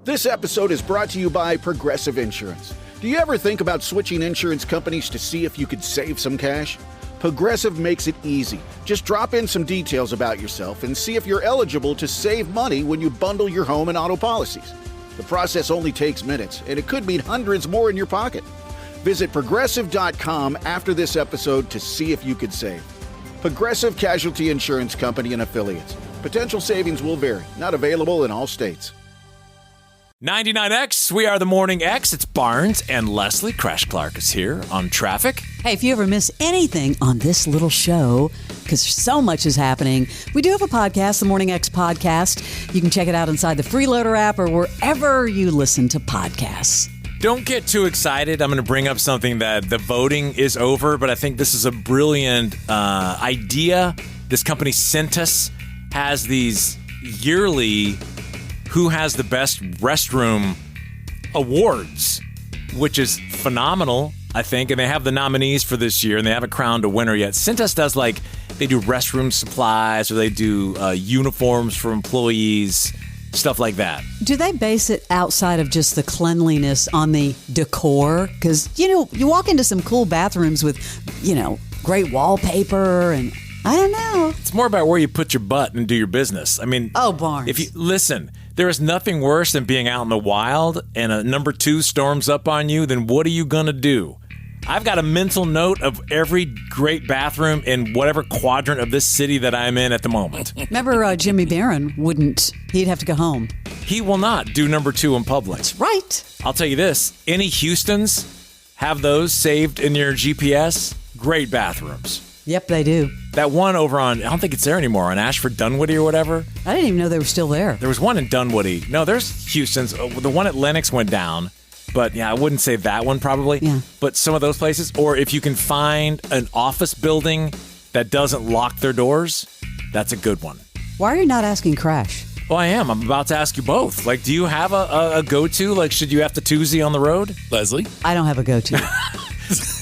This episode is brought to you by Progressive Insurance. Do you ever think about switching insurance companies to see if you could save some cash? Progressive makes it easy. Just drop in some details about yourself and see if you're eligible to save money when you bundle your home and auto policies. The process only takes minutes, and it could mean hundreds more in your pocket. Visit Progressive.com after this episode to see if you could save. Progressive Casualty Insurance Company and Affiliates. Potential savings will vary. Not available in all states. 99X, we are the Morning X. It's Barnes and Leslie. Crash Clark is here on traffic. Hey, if you ever miss anything on this little show, because so much is happening, we do have a podcast, the Morning X Podcast. You can check it out inside the Freeloader app or wherever you listen to podcasts. Don't get too excited. I'm going to bring up something that the voting is over, but I think this is a brilliant idea. This company, Cintas, has these yearly Who Has the Best Restroom awards, which is phenomenal, I think. And they have the nominees for this year, and they haven't crowned a winner yet. Cintas does, like, they do restroom supplies, or they do uniforms for employees, stuff like that. Do they base it outside of just the cleanliness on the decor? Because, you walk into some cool bathrooms with, great wallpaper and I don't know. It's more about where you put your butt and do your business. I mean, Barnes. If you listen, there is nothing worse than being out in the wild and a number 2 storms up on you. Then what are you going to do? I've got a mental note of every great bathroom in whatever quadrant of this city that I'm in at the moment. Remember, Jimmy Barron wouldn't. He'd have to go home. He will not do number 2 in public. That's right. I'll tell you this. Any Houstons have those saved in your GPS? Great bathrooms. Yep, they do. That one over on, I don't think it's there anymore, on Ashford Dunwoody or whatever. I didn't even know they were still there. There was one in Dunwoody. No, there's Houston's. The one at Lenox went down. But yeah, I wouldn't say that one probably. Yeah. But some of those places, or if you can find an office building that doesn't lock their doors, that's a good one. Why are you not asking Crash? Well, I am. I'm about to ask you both. Like, do you have a go-to? Like, should you have to Tuesday on the road? Leslie? I don't have a go-to.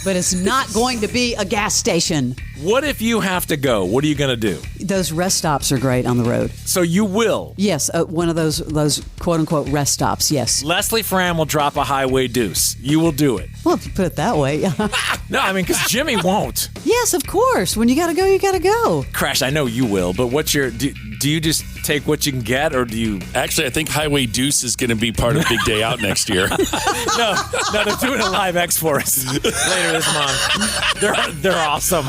But it's not going to be a gas station. What if you have to go? What are you going to do? Those rest stops are great on the road. So you will? Yes, one of those quote-unquote rest stops, yes. Leslie Fram will drop a highway deuce. You will do it. Well, if you put it that way. No, I mean, because Jimmy won't. Yes, of course. When you got to go, you got to go. Crash, I know you will, but what's your... Do you just take what you can get, or do you... Actually, I think Highway Deuce is going to be part of Big Day Out next year. No, they're doing a live X for us later this month. They're awesome.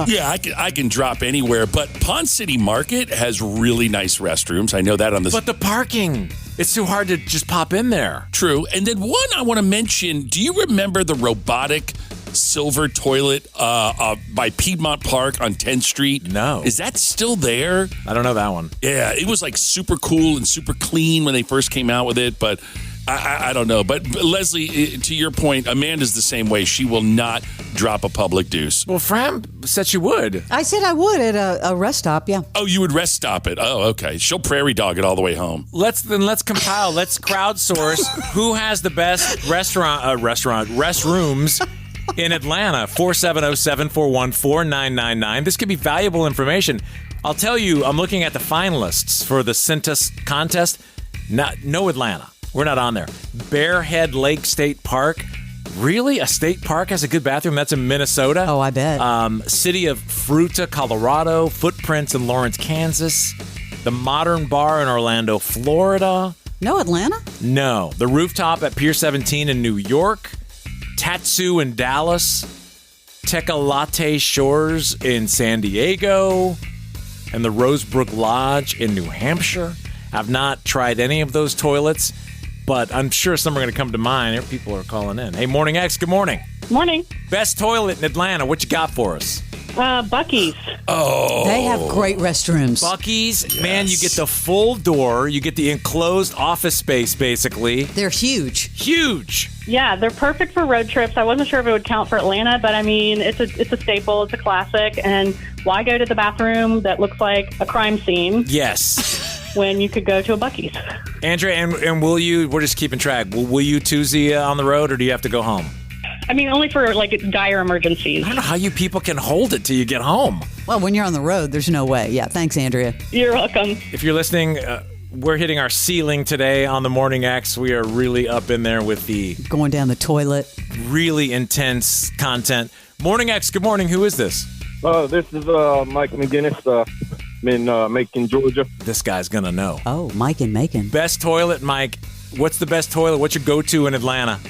Yeah, I can drop anywhere, but Pond City Market has really nice restrooms. I know that on the... But the parking, it's too hard to just pop in there. True. And then one I want to mention, do you remember the robotic silver toilet by Piedmont Park on 10th Street? No. Is that still there? I don't know that one. Yeah, it was like super cool and super clean when they first came out with it, but I don't know. But Leslie, to your point, Amanda's the same way. She will not drop a public deuce. Well, Fram said she would. I said I would at a rest stop, yeah. Oh, you would rest stop it. Oh, okay. She'll prairie dog it all the way home. Let's compile. Let's crowdsource who has the best restrooms in Atlanta. 470-741-4999. This could be valuable information. I'll tell you, I'm looking at the finalists for the Cintas contest. No Atlanta. We're not on there. Bearhead Lake State Park. Really? A state park has a good bathroom? That's in Minnesota? Oh, I bet. City of Fruita, Colorado. Footprints in Lawrence, Kansas. The Modern Bar in Orlando, Florida. No Atlanta? No. The Rooftop at Pier 17 in New York. Tatsu in Dallas. Tecate Shores in San Diego. And the Rosebrook Lodge in New Hampshire. I've not tried any of those toilets, but I'm sure some are going to come to mind. Here, people are calling in. Hey, Morning X, good morning. Morning. Best toilet in Atlanta. What you got for us? Buc-ee's. Oh. They have great restrooms. Buc-ee's, Yes. man, you get the full door. You get the enclosed office space, basically. They're huge. Huge. Yeah, they're perfect for road trips. I wasn't sure if it would count for Atlanta, but I mean, it's a staple. It's a classic. And why go to the bathroom that looks like a crime scene Yes. when you could go to a Buc-ee's? Andrea, and will you, we're just keeping track, will you Tuesday on the road, or do you have to go home? I mean, only for like dire emergencies. I don't know how you people can hold it till you get home. Well, when you're on the road, there's no way. Yeah, thanks, Andrea. You're welcome. If you're listening, We're hitting our ceiling today on the Morning X. We are really up in there with the Going down the toilet. really intense content. Morning X, good morning. Who is this? This is Mike McGinnis. I'm in Macon, Georgia. This guy's going to know. Oh, Mike and Macon. Best toilet, Mike. What's the best toilet? What's your go-to in Atlanta?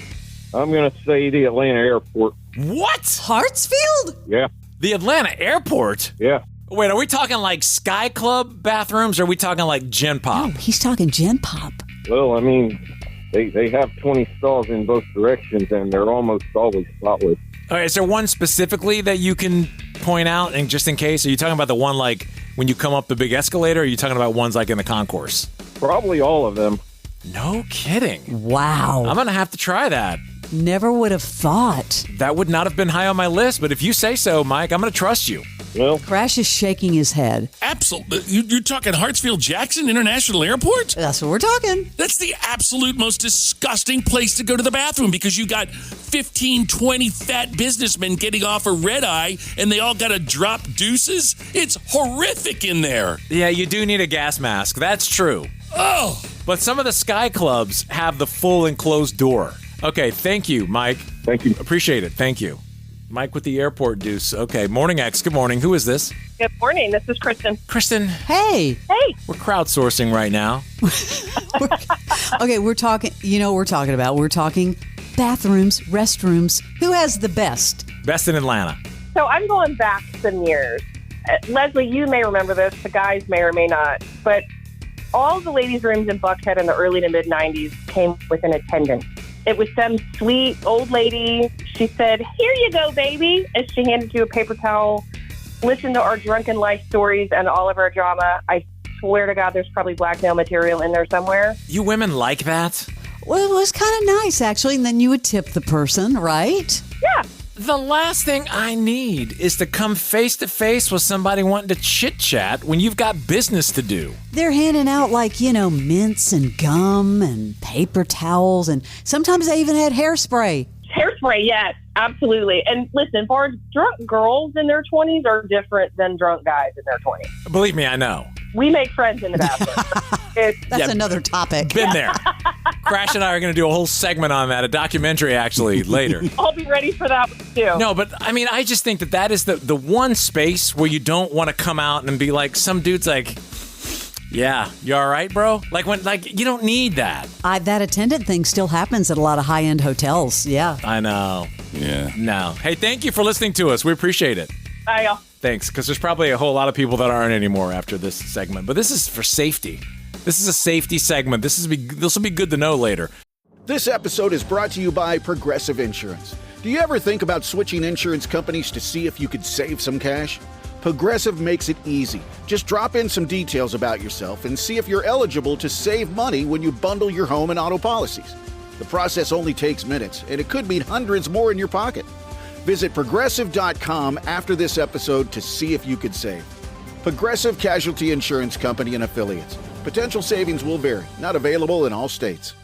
I'm going to say the Atlanta airport. What? Hartsfield? Yeah, The Atlanta airport? yeah. Wait, are we talking like Sky Club bathrooms or are we talking like Gen Pop? Oh, he's talking Gen Pop. Well, I mean, they have 20 stalls in both directions, and they're almost always spotless. All right, is there one specifically that you can point out, and just in case? Are you talking about the one like when you come up the big escalator, or are you talking about ones like in the concourse? Probably all of them. No kidding. Wow. I'm going to have to try that. Never would have thought. That would not have been high on my list, but if you say so, Mike, I'm going to trust you. Well, Crash is shaking his head. Absolutely. You're talking Hartsfield-Jackson International Airport? That's what we're talking. That's the absolute most disgusting place to go to the bathroom because you got 15, 20 fat businessmen getting off a red eye and they all got to drop deuces. It's horrific in there. Yeah, you do need a gas mask. That's true. Oh, But some of the Sky Clubs have the full enclosed door. Okay, thank you, Mike. thank you. Appreciate it. Thank you. Mike with the airport deuce. Okay, Morning X, good morning. Who is this? Good morning. This is Kristen. Kristen, Hey. Hey. we're crowdsourcing right now. Okay, we're talking, you know what we're talking about. We're talking bathrooms, restrooms. Who has the best? Best in Atlanta. So I'm going back some years. Leslie, you may remember this. The guys may or may not. But all the ladies' rooms in Buckhead in the early to mid-'90s came with an attendant. It was some sweet old lady. She said, "Here you go, baby," as she handed you a paper towel. Listen to our drunken life stories and all of our drama. I swear to God, there's probably blackmail material in there somewhere. You women like that? Well, it was kind of nice, actually. And then you would tip the person, right? Yeah. The last thing I need is to come face to face with somebody wanting to chit-chat when you've got business to do. They're handing out, like, you know, mints and gum and paper towels. And sometimes they even had hairspray. Hairspray, yes, absolutely. And listen, drunk girls in their 20s are different than drunk guys in their 20s. Believe me, I know. We make friends in the bathroom. That's another topic. Been there. Crash and I are going to do a whole segment on that, a documentary actually, later. I'll be ready for that one, too. No, but I mean, I just think that is the one space where you don't want to come out and be like, some dude's like, yeah, you all right, bro? Like, you don't need that. That attendant thing still happens at a lot of high-end hotels. Yeah. I know. yeah. No. Hey, thank you for listening to us. We appreciate it. Bye. Thanks, because there's probably a whole lot of people that aren't anymore after this segment. But this is for safety. This is a safety segment. This will be good to know later. This episode is brought to you by Progressive Insurance. Do you ever think about switching insurance companies to see if you could save some cash? Progressive makes it easy. Just drop in some details about yourself and see if you're eligible to save money when you bundle your home and auto policies. The process only takes minutes, and it could mean hundreds more in your pocket. Visit Progressive.com after this episode to see if you could save. Progressive Casualty Insurance Company and Affiliates. Potential savings will vary. Not available in all states.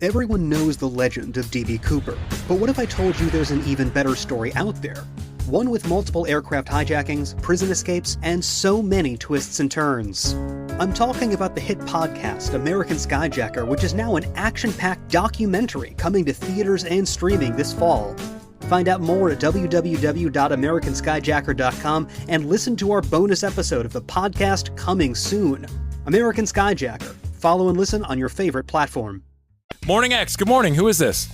Everyone knows the legend of D.B. Cooper, but what if I told you there's an even better story out there? One with multiple aircraft hijackings, prison escapes, and so many twists and turns. I'm talking about the hit podcast American Skyjacker, which is now an action-packed documentary coming to theaters and streaming this fall. Find out more at www.americanskyjacker.com and listen to our bonus episode of the podcast coming soon. American Skyjacker. Follow and listen on your favorite platform. Morning X, good morning. Who is this?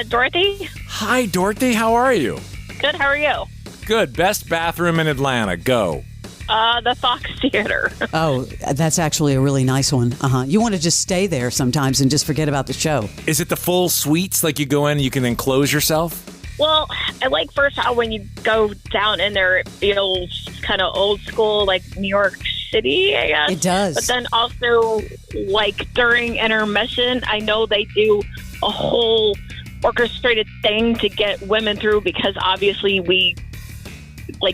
Dorothy. Hi, Dorothy. How are you? Good. How are you? Good. Best bathroom in Atlanta. Go. The Fox Theater. Oh, that's actually a really nice one. You want to just stay there sometimes and just forget about the show. Is it the full suites? Like you go in, you can enclose yourself? Well, I like first how when you go down in there, it feels kind of old school, like New York City, I guess. It does. But then also, like during intermission, I know they do a whole orchestrated thing to get women through because obviously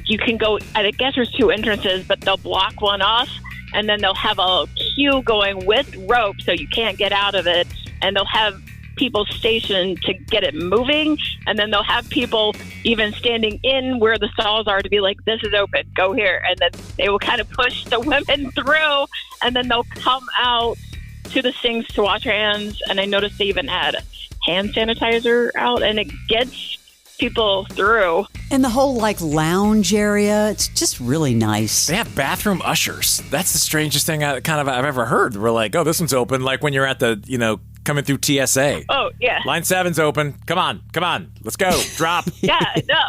you can go, I guess there's two entrances, but they'll block one off and then they'll have a queue going with rope so you can't get out of it. And they'll have people stationed to get it moving, and then they'll have people even standing in where the stalls are to be like, this is open, go here, and then they will kind of push the women through, and then they'll come out to the sinks to wash their hands. And I noticed they even had hand sanitizer out, and it gets people through. And the whole lounge area, it's just really nice. They have bathroom ushers. That's the strangest thing I've ever heard. We're like, oh, this one's open. Like when you're at the, coming through TSA. Oh, yeah. Line 7's open. Come on. Let's go. Drop. Yeah, no.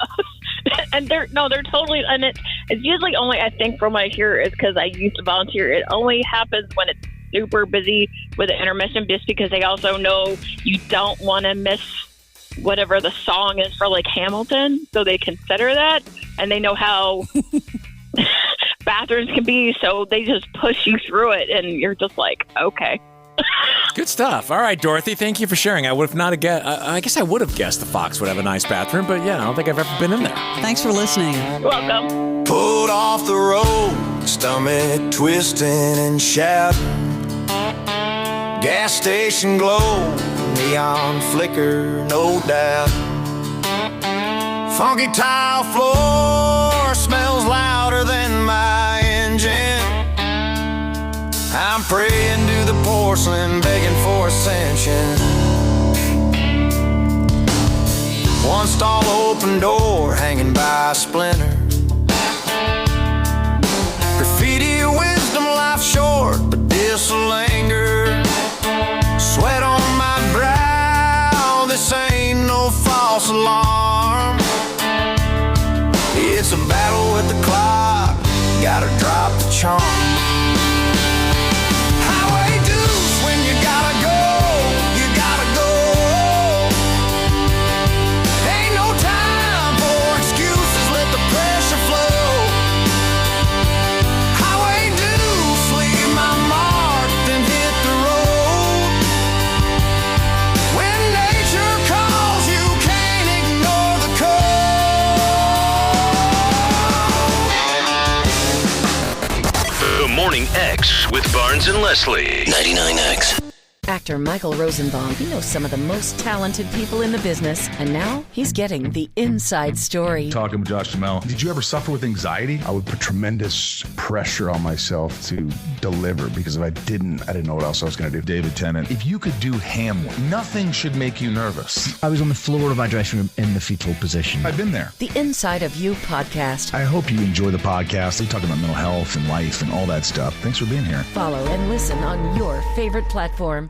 And they're totally, and it's usually only, I think from what I hear is because I used to volunteer, it only happens when it's super busy with the intermission, just because they also know you don't want to miss whatever the song is for Hamilton, so they consider that, and they know how bathrooms can be, so they just push you through it, and you're just like, okay. Good stuff. All right, Dorothy, thank you for sharing. I would have not guessed. I guess I would have guessed the Fox would have a nice bathroom, but yeah, I don't think I've ever been in there. Thanks for listening. You're welcome. Pulled off the road, stomach twisting and shouting. Gas station glow, neon flicker, no doubt. Funky tile floor smells louder than my engine. I'm praying to the porcelain, begging for ascension. One stall open door hanging by a splinter. Graffiti wisdom, life short, but this'll linger. Sweat on my brow, this ain't no false alarm. It's a battle with the clock, gotta drop the charm. Highway deuce, when you gotta go, you gotta go. Ain't no time for excuses, let the pressure flow. Highway deuce, leave my mark, then hit the road. When nature calls, you can't ignore the code. The Morning X with Barnes and Leslie. 99X. Actor Michael Rosenbaum, he knows some of the most talented people in the business, and now he's getting the inside story. Talking with Josh Duhamel. Did you ever suffer with anxiety? I would put tremendous pressure on myself to deliver, because if I didn't know what else I was going to do. David Tennant, if you could do Hamlet, nothing should make you nervous. I was on the floor of my dressing room in the fetal position. I've been there. The Inside of You podcast. I hope you enjoy the podcast. We talk about mental health and life and all that stuff. Thanks for being here. Follow and listen on your favorite platform.